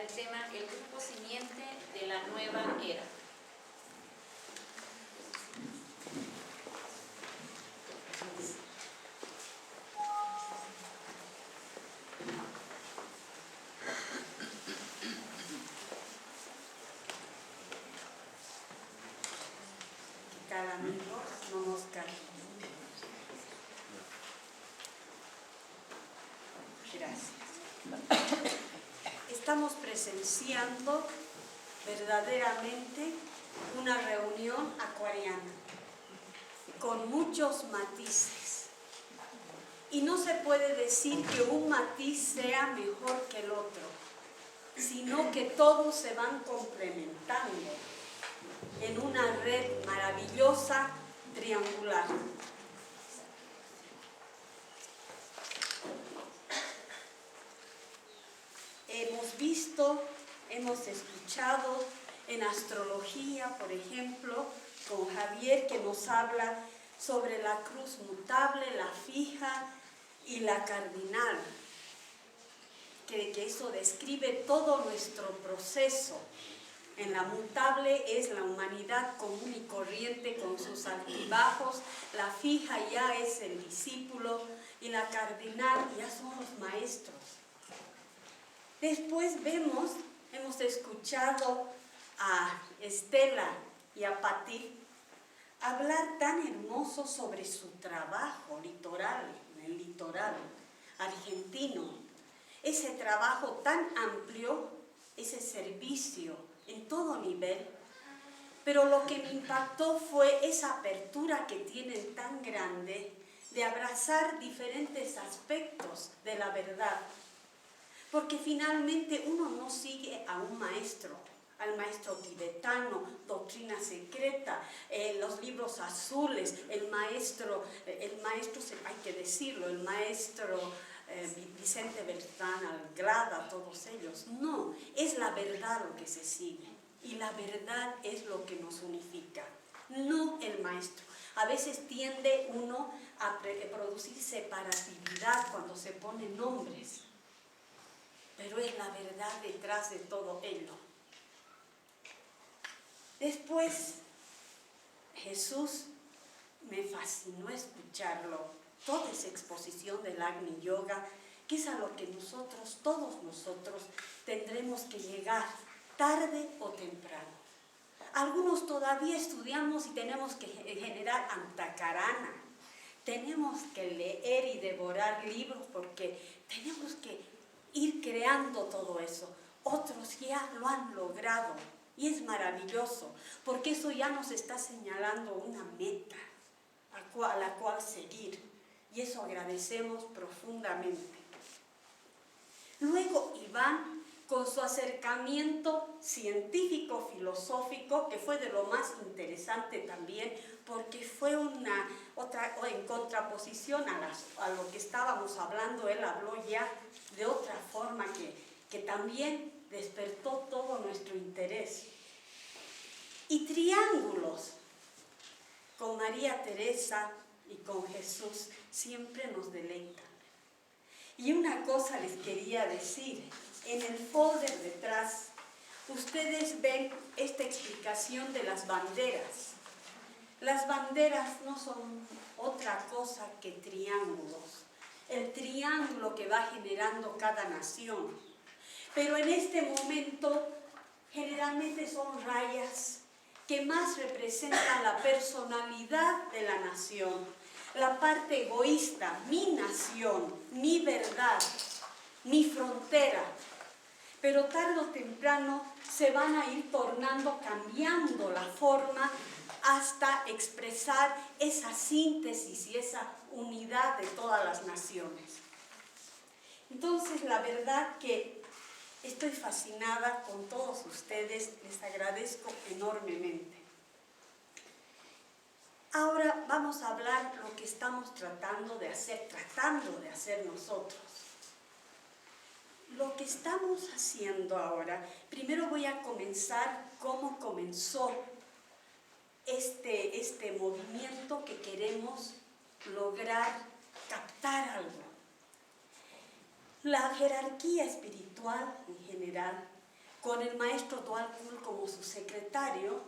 el tema El grupo simiente de la nueva era. Cada amigo no nos cae. Gracias. Estamos presenciando verdaderamente una reunión acuariana con muchos matices. Y no se puede decir que un matiz sea mejor que el otro, sino que todos se van complementando en una red maravillosa, triangular. Hemos visto, hemos escuchado en astrología, por ejemplo, con Javier, que nos habla sobre la cruz mutable, la fija y la cardinal, que eso describe todo nuestro proceso. En la mutable es la humanidad común y corriente con sus altibajos, la fija ya es el discípulo y la cardinal ya son los maestros. Después hemos escuchado a Estela y a Pati hablar tan hermoso sobre su trabajo en el litoral argentino. Ese trabajo tan amplio, ese servicio en todo nivel, pero lo que me impactó fue esa apertura que tienen tan grande de abrazar diferentes aspectos de la verdad. Porque finalmente uno no sigue a un maestro, al maestro tibetano, doctrina secreta, los libros azules, el maestro, hay que decirlo, el maestro Vicente Bertrán Algrada, todos ellos. No, es la verdad lo que se sigue y la verdad es lo que nos unifica, no el maestro. A veces tiende uno a producir separatividad cuando se ponen nombres, pero es la verdad detrás de todo ello. Después, Jesús, me fascinó escucharlo, toda esa exposición del Agni Yoga, que es a lo que nosotros, todos nosotros, tendremos que llegar, tarde o temprano. Algunos todavía estudiamos y tenemos que generar antakarana, tenemos que leer y devorar libros porque tenemos que ir creando todo eso. Otros ya lo han logrado y es maravilloso porque eso ya nos está señalando una meta a la cual seguir y eso agradecemos profundamente. Luego Iván, con su acercamiento científico-filosófico, que fue de lo más interesante también, porque fue en contraposición a lo que estábamos hablando, él habló ya de otra forma que también despertó todo nuestro interés. Y triángulos, con María Teresa y con Jesús, siempre nos deleitan. Y una cosa les quería decir, en el folder detrás, ustedes ven esta explicación de las banderas. Las banderas no son otra cosa que triángulos. El triángulo que va generando cada nación. Pero en este momento, generalmente son rayas que más representan la personalidad de la nación. La parte egoísta, mi nación, mi verdad, mi frontera. Pero tarde o temprano se van a ir tornando, cambiando la forma hasta expresar esa síntesis y esa unidad de todas las naciones. Entonces, la verdad que estoy fascinada con todos ustedes, les agradezco enormemente. Ahora vamos a hablar lo que estamos tratando de hacer nosotros. Lo que estamos haciendo ahora, primero voy a comenzar cómo comenzó este movimiento que queremos lograr captar algo. La jerarquía espiritual en general con el maestro Dwal Kul como su secretario,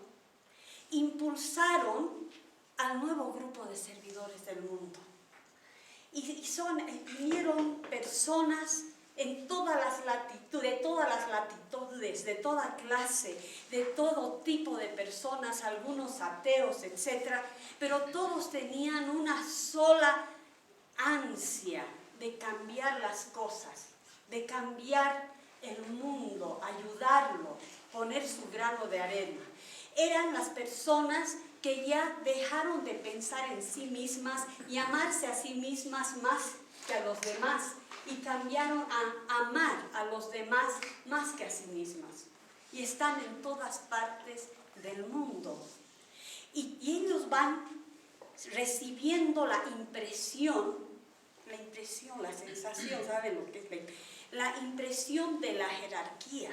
impulsaron al nuevo grupo de servidores del mundo. Y vinieron personas en todas las latitudes, de toda clase, de todo tipo de personas, algunos ateos, etc. Pero todos tenían una sola ansia de cambiar las cosas, de cambiar el mundo, ayudarlo, poner su grano de arena. Eran las personas que ya dejaron de pensar en sí mismas y amarse a sí mismas más que a los demás, y cambiaron a amar a los demás más que a sí mismas. Y están en todas partes del mundo. Y ellos van recibiendo la sensación, ¿saben lo que es? La impresión de la jerarquía.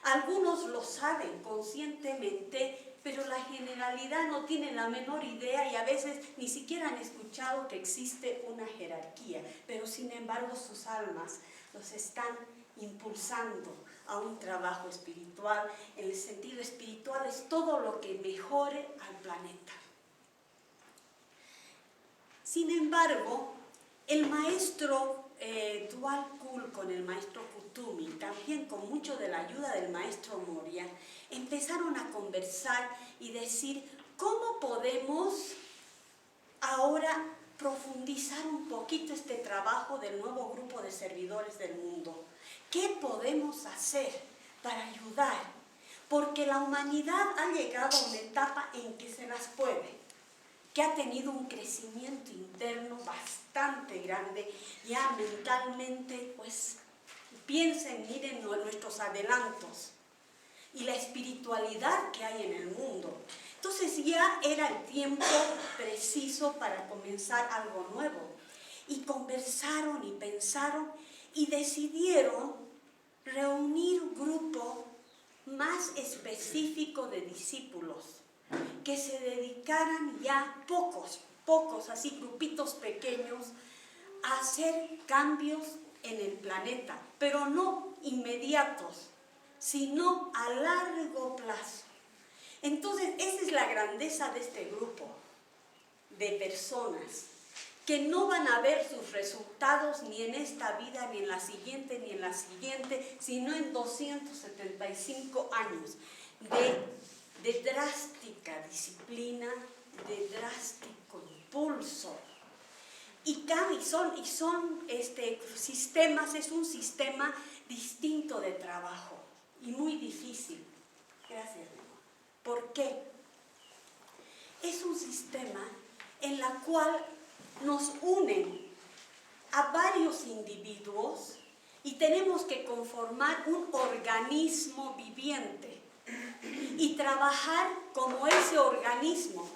Algunos lo saben conscientemente, pero la generalidad no tiene la menor idea y a veces ni siquiera han escuchado que existe una jerarquía, pero sin embargo sus almas los están impulsando a un trabajo espiritual. En el sentido espiritual es todo lo que mejore al planeta. Sin embargo, el maestro Dwal Kul con el maestro Kuthumi, también con mucho de la ayuda del maestro Moria, empezaron a conversar y decir, ¿cómo podemos ahora profundizar un poquito este trabajo del nuevo grupo de servidores del mundo? ¿Qué podemos hacer para ayudar? Porque la humanidad ha llegado a una etapa en que se las puede, que ha tenido un crecimiento interno bastante grande, ya mentalmente, pues piensen, miren nuestros adelantos y la espiritualidad que hay en el mundo. Entonces ya era el tiempo preciso para comenzar algo nuevo. Y conversaron y pensaron y decidieron reunir un grupo más específico de discípulos que se dedicaran ya pocos, así grupitos pequeños, a hacer cambios en el planeta, pero no inmediatos, sino a largo plazo. Entonces, esa es la grandeza de este grupo de personas, que no van a ver sus resultados ni en esta vida, ni en la siguiente, ni en la siguiente, sino en 275 años de drástica disciplina, de drástico impulso. Y son sistemas, es un sistema distinto de trabajo y muy difícil. Gracias, mi amor. ¿Por qué? Es un sistema en el cual nos unen a varios individuos y tenemos que conformar un organismo viviente y trabajar como ese organismo.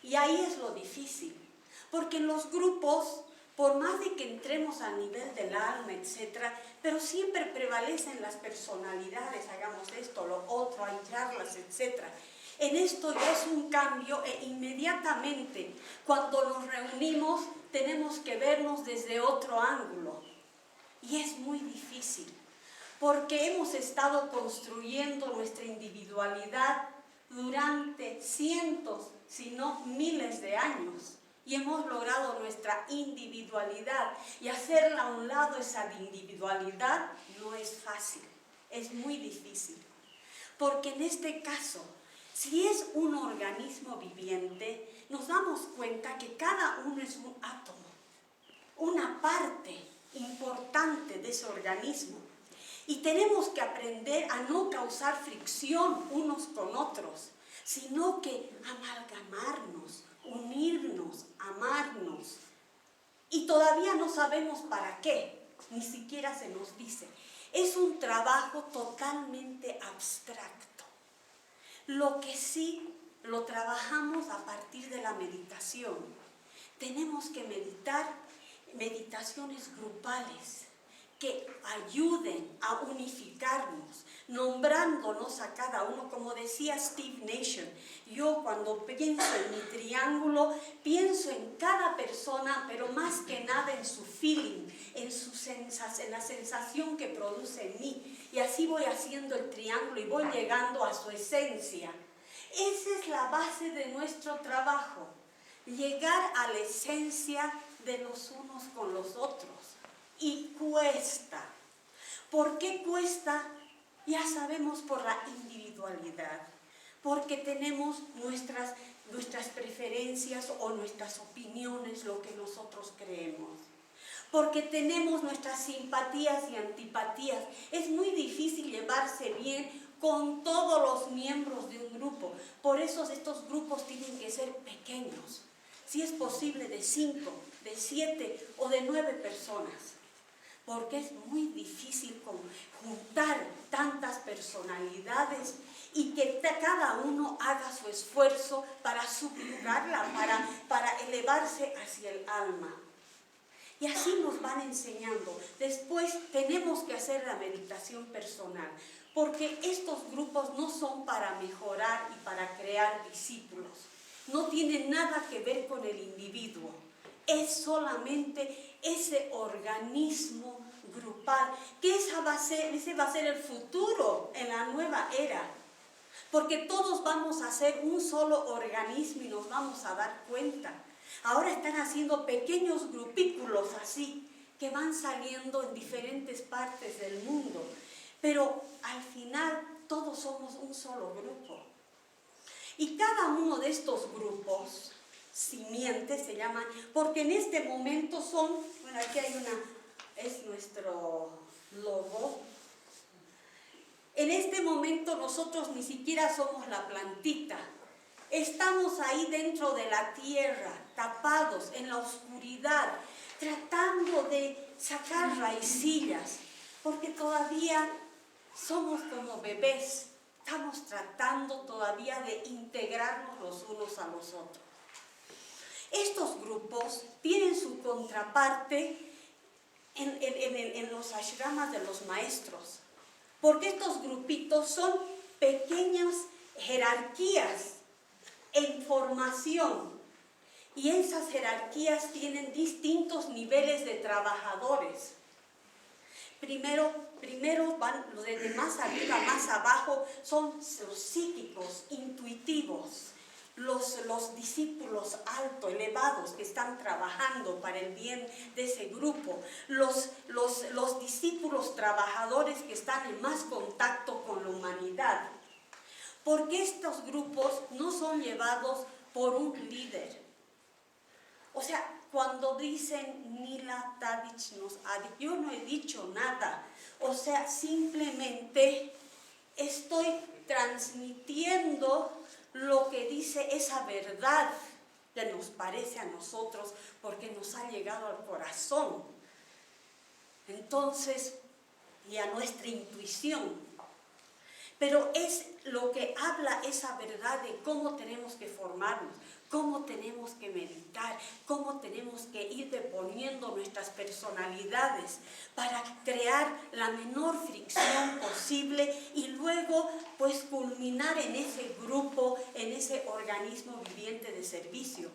Y ahí es lo difícil, porque en los grupos, por más de que entremos al nivel del alma, etc., pero siempre prevalecen las personalidades, hagamos esto, lo otro, hay charlas, etc. En esto ya es un cambio e inmediatamente cuando nos reunimos tenemos que vernos desde otro ángulo. Y es muy difícil, porque hemos estado construyendo nuestra individualidad durante cientos, si no miles de años. Y hemos logrado nuestra individualidad. Y hacerla a un lado, esa individualidad, no es fácil, es muy difícil. Porque en este caso, si es un organismo viviente, nos damos cuenta que cada uno es un átomo, una parte importante de ese organismo. Y tenemos que aprender a no causar fricción unos con otros, sino que amalgamarnos, unirnos, amarnos. Y todavía no sabemos para qué, ni siquiera se nos dice. Es un trabajo totalmente abstracto. Lo que sí lo trabajamos a partir de la meditación. Tenemos que meditar meditaciones grupales que ayuden a unificarnos, nombrándonos a cada uno, como decía Steve Nation. Yo cuando pienso en mi triángulo, pienso en cada persona, pero más que nada en su feeling, en la sensación que produce en mí. Y así voy haciendo el triángulo y voy llegando a su esencia. Esa es la base de nuestro trabajo, llegar a la esencia de los unos con los otros. Y cuesta. ¿Por qué cuesta? Ya sabemos, por la individualidad, porque tenemos nuestras preferencias o nuestras opiniones, lo que nosotros creemos, porque tenemos nuestras simpatías y antipatías. Es muy difícil llevarse bien con todos los miembros de un grupo, por eso estos grupos tienen que ser pequeños, si es posible de 5, de 7 o de 9 personas. Porque es muy difícil juntar tantas personalidades y que cada uno haga su esfuerzo para subyugarla, para elevarse hacia el alma. Y así nos van enseñando. Después tenemos que hacer la meditación personal, porque estos grupos no son para mejorar y para crear discípulos. No tienen nada que ver con el individuo. Es solamente ese organismo grupal, que ese va a ser el futuro en la nueva era. Porque todos vamos a ser un solo organismo y nos vamos a dar cuenta. Ahora están haciendo pequeños grupículos así, que van saliendo en diferentes partes del mundo. Pero al final todos somos un solo grupo. Y cada uno de estos grupos, simientes se llaman, porque en este momento son, bueno, aquí hay es nuestro logo. En este momento nosotros ni siquiera somos la plantita. Estamos ahí dentro de la tierra, tapados en la oscuridad, tratando de sacar raicillas, porque todavía somos como bebés. Estamos tratando todavía de integrarnos los unos a los otros. Estos grupos tienen su contraparte en los ashramas de los maestros, porque estos grupitos son pequeñas jerarquías en formación, y esas jerarquías tienen distintos niveles de trabajadores. Primero van los de más arriba, más abajo, son los psíquicos, intuitivos, los discípulos altos, elevados, que están trabajando para el bien de ese grupo, los discípulos trabajadores que están en más contacto con la humanidad. Porque estos grupos no son llevados por un líder. O sea, cuando dicen Nila Tadich nos ha dicho, yo no he dicho nada. O sea, simplemente estoy transmitiendo lo que dice esa verdad que nos parece a nosotros, porque nos ha llegado al corazón. Entonces, y a nuestra intuición. Pero es lo que habla esa verdad de cómo tenemos que formarnos, cómo tenemos que meditar, cómo tenemos que ir deponiendo nuestras personalidades para crear la menor fricción posible y luego pues culminar en ese grupo, en ese organismo viviente de servicio.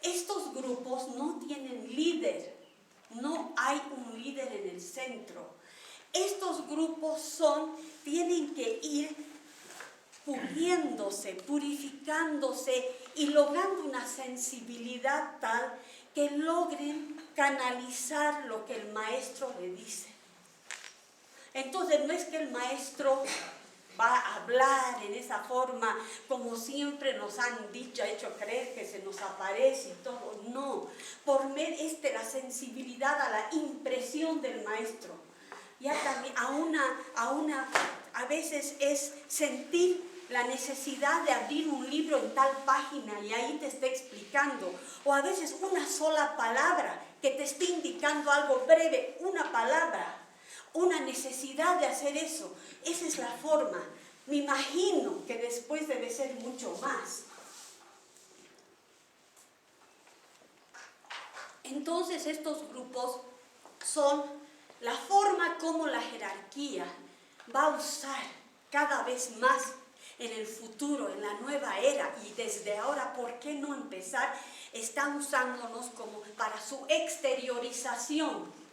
Estos grupos no tienen líder, no hay un líder en el centro. Estos grupos tienen que ir puliéndose, purificándose y logrando una sensibilidad tal que logren canalizar lo que el maestro le dice. Entonces no es que el maestro va a hablar en esa forma como siempre nos han dicho, ha hecho creer que se nos aparece y todo. No, por la sensibilidad a la impresión del maestro. Ya también a veces es sentir la necesidad de abrir un libro en tal página y ahí te está explicando, o a veces una sola palabra que te está indicando algo breve, una palabra, una necesidad de hacer eso. Esa es la forma. Me imagino que después debe ser mucho más. Entonces estos grupos son la forma como la jerarquía va a usar cada vez más en el futuro, en la nueva era y desde desde ahora, ¿por qué no empezar? Están usándonos como para su exteriorización.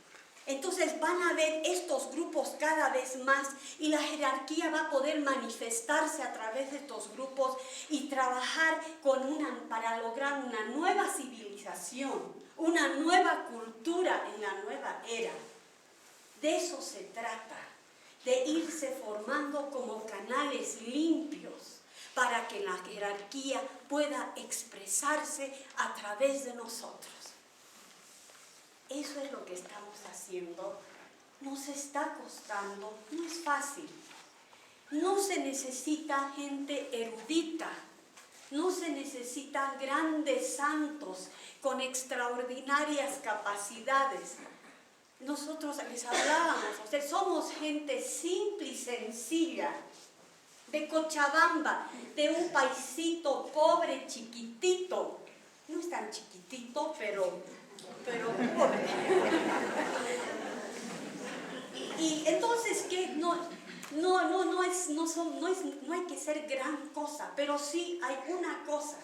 Entonces van a ver estos grupos cada vez más y la jerarquía va a poder manifestarse a través de estos grupos y trabajar para lograr una nueva civilización, una nueva cultura en la nueva era. De eso se trata, de irse formando como canales limpios para que la jerarquía pueda expresarse a través de nosotros. Eso es lo que estamos haciendo. Nos está costando, no es fácil. No se necesita gente erudita, no se necesitan grandes santos con extraordinarias capacidades. Nosotros les hablábamos, somos gente simple y sencilla, de Cochabamba, de un paisito pobre, chiquitito. No es tan chiquitito, pero pobre. Y entonces, ¿qué? No hay que ser gran cosa, pero sí hay una cosa.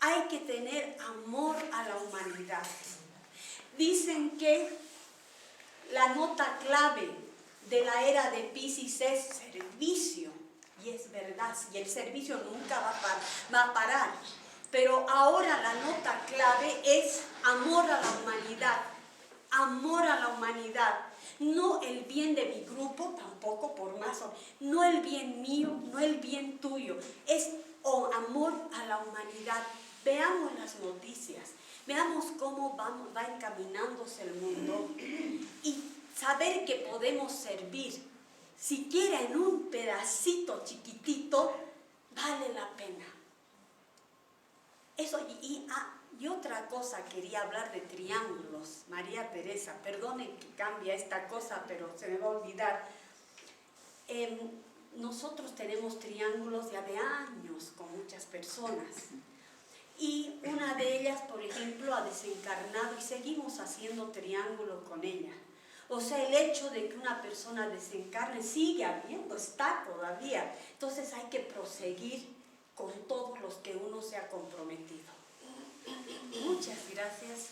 Hay que tener amor a la humanidad. Dicen que la nota clave de la era de Piscis es servicio. Y es verdad, y el servicio nunca va a parar. Pero ahora la nota clave es amor a la humanidad. Amor a la humanidad. No el bien de mi grupo, tampoco por más. No el bien mío, no el bien tuyo. Es amor a la humanidad. Veamos las noticias. Veamos cómo va encaminándose el mundo. Y saber que podemos servir, siquiera en un pedacito chiquitito, vale la pena. Eso, y otra cosa, quería hablar de triángulos. María Teresa, perdone que cambia esta cosa, pero se me va a olvidar. Nosotros tenemos triángulos ya de años con muchas personas. Y una de ellas, por ejemplo, ha desencarnado y seguimos haciendo triángulos con ella. O sea, el hecho de que una persona desencarne sigue habiendo, está todavía. Entonces hay que proseguir con todos los que uno se ha comprometido. Muchas gracias.